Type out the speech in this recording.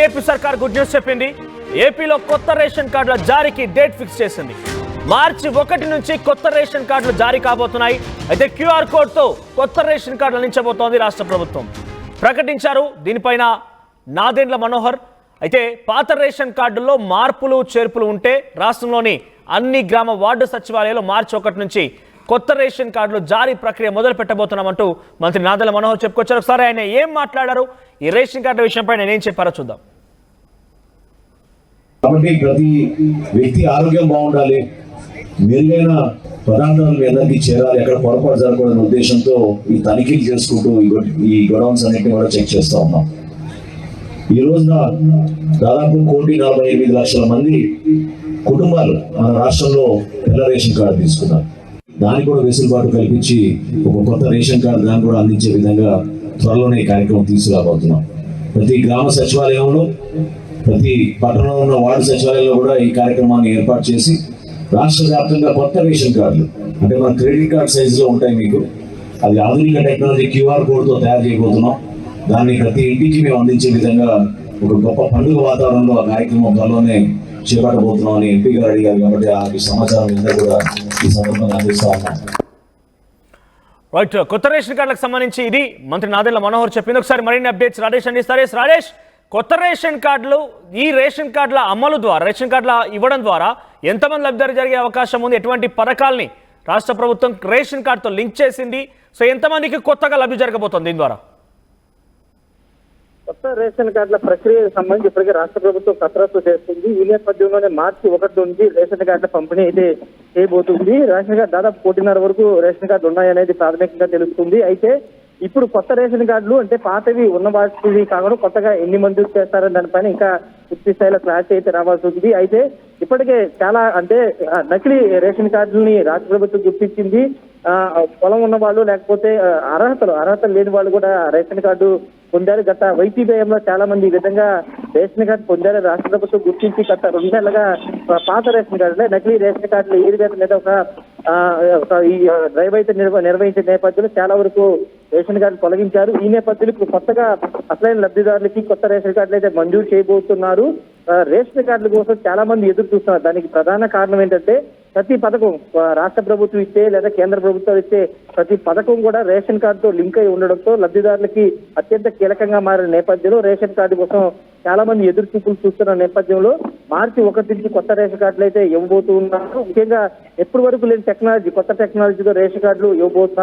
AP సర్కార్ good news చెప్పింది. ఏపీలో కొత్త రేషన్ కార్డుల జారీకి డేట్ ఫిక్స్ చేసింది. మార్చి 1 నుంచి కొత్త రేషన్ కార్డులు జారీ కాబోతున్నాయి. అయితే క్యూఆర్ కోడ్తో కొత్త రేషన్ కార్డులు అందించబోతోంది రాష్ట్ర ప్రభుత్వం ప్రకటించారు. దీనిపైన నాదెండ్ల మనోహర్ అయితే పాత రేషన్ కార్డుల్లో మార్పులు చేర్పులు ఉంటే రాష్ట్రంలోని అన్ని గ్రామ వార్డు సచివాలయాల్లో మార్చి 1 నుంచి కొత్త రేషన్ కార్డులు జారీ ప్రక్రియ మొదలు పెట్టబోతున్నామంటూ మంత్రి నాదెండ్ల మనోహర్ చెప్పుకొచ్చారు. ఒకసారి ఆయన ఏం మాట్లాడారు, ఈ రేషన్ కార్డుల విషయంపై నేను ఏం చెప్పారో చూద్దాం. కాబట్టి ప్రతి వ్యక్తి ఆరోగ్యం బాగుండాలి, మెరుగైన పదార్థాలు మీ అందరికీ చేరాలి, ఎక్కడ పొరపాటు జరగకూడదనే ఉద్దేశంతో ఈ తనిఖీలు చేసుకుంటూ ఈ గొడౌన్స్ అన్నింటినీ కూడా చెక్ చేస్తూ ఉన్నాం. ఈ రోజున దాదాపు 1,48,00,000 మంది కుటుంబాలు మన రాష్ట్రంలో తెల్ల రేషన్ కార్డు తీసుకున్నారు. దానికి కూడా వెసులుబాటు కల్పించి ఒక కొత్త రేషన్ కార్డు దాన్ని కూడా అందించే విధంగా త్వరలోనే ఈ కార్యక్రమం తీసుకురాబోతున్నాం. ప్రతి గ్రామ సచివాలయంలో, ప్రతి పట్టణంలో ఉన్న వార్డు సచివాలయంలో కూడా ఈ కార్యక్రమాన్ని ఏర్పాటు చేసి రాష్ట్ర వ్యాప్తంగా కొత్త రేషన్ కార్డులు అంటే మన క్రెడిట్ కార్డ్ సైజులో ఉంటాయి మీకు, అది ఆధునిక టెక్నాలజీ క్యూఆర్ కోడ్తో తయారు చేయబోతున్నాం. దాన్ని ప్రతి ఇంటికి మేము అందించే విధంగా ఒక గొప్ప పండుగ వాతావరణంలో ఆ కార్యక్రమం త్వరలోనే చేపట్టబోతున్నాం అని ఎంపీ గారు అడిగారు. కాబట్టి ఆ సమాచారం అందరూ కూడా ఈ సందర్భంగా అందిస్తా ఉన్నాం. రైట్, కొత్త రేషన్ కార్డులకు సంబంధించి ఇది మంత్రి నాదెండ్ల మనోహర్ చెప్పింది. ఒకసారి మరిన్ని అప్డేట్స్ రాజేష్ అందిస్తారు. రాజేష్, కొత్త రేషన్ కార్డులు, ఈ రేషన్ కార్డుల అమలు ద్వారా, రేషన్ కార్డుల ఇవ్వడం ద్వారా ఎంతమంది లబ్ధిదారు జరిగే అవకాశం ఉంది? ఎటువంటి పథకాల్ని రాష్ట్ర ప్రభుత్వం రేషన్ కార్డుతో లింక్ చేసింది? సో ఎంతమందికి కొత్తగా లబ్ధి జరగబోతోంది దీని ద్వారా? కొత్త రేషన్ కార్డుల ప్రక్రియకు సంబంధించి ఇప్పటికే రాష్ట్ర ప్రభుత్వం కసరత్తు చేస్తుంది. ఈ నేపథ్యంలోనే మార్చి 1 నుంచి రేషన్ కార్డుల పంపిణీ అయితే చేయబోతుంది. రేషన్ కార్డు దాదాపు 1,500 వరకు రేషన్ కార్డులు ఉన్నాయనేది ప్రాథమికంగా తెలుస్తుంది. అయితే ఇప్పుడు కొత్త రేషన్ కార్డులు అంటే పాతవి ఉన్న వాటివి కాకుండా కొత్తగా ఎన్ని మంజూరు చేస్తారని దానిపైన ఇంకా పూర్తి స్థాయిలో క్లారిటీ అయితే రావాల్సి ఉంది. అయితే ఇప్పటికే చాలా అంటే నకిలీ రేషన్ కార్డులని రాష్ట్ర ప్రభుత్వం గుర్తించింది. పొలం ఉన్న వాళ్ళు లేకపోతే అర్హతలు లేని వాళ్ళు కూడా రేషన్ కార్డు పొందారు. గత వైసీపీలో చాలా మంది ఈ విధంగా రేషన్ కార్డు పొందారు. రాష్ట్ర ప్రభుత్వం గుర్తించి గత 2 నెలలుగా పాత రేషన్ కార్డులే నకిలీ రేషన్ కార్డులు ఏరివేత మీద ఈ డ్రైవ్ అయితే నిర్వహించే నేపథ్యంలో చాలా వరకు రేషన్ కార్డు తొలగించారు. ఈ నేపథ్యంలో ఇప్పుడు కొత్తగా అసలైన లబ్ధిదారులకి కొత్త రేషన్ కార్డులు అయితే మంజూరు చేయబోతున్నారు. రేషన్ కార్డుల కోసం చాలా మంది ఎదురు చూస్తున్నారు. దానికి ప్రధాన కారణం ఏంటంటే ప్రతి పథకం రాష్ట్ర ప్రభుత్వం ఇస్తే లేదా కేంద్ర ప్రభుత్వం ఇస్తే ప్రతి పథకం కూడా రేషన్ కార్డుతో లింక్ అయి ఉండడంతో లబ్ధిదారులకి అత్యంత కీలకంగా మారిన నేపథ్యంలో రేషన్ కార్డు కోసం చాలా మంది ఎదురు చూపులు చూస్తున్న నేపథ్యంలో మార్చి 1 నుంచి కొత్త రేషన్ కార్డులు అయితే ఇవ్వబోతున్నారు. ముఖ్యంగా ఎప్పటి వరకు లేని టెక్నాలజీ, కొత్త టెక్నాలజీతో రేషన్ కార్డులు ఇవ్వబోతున్నారు.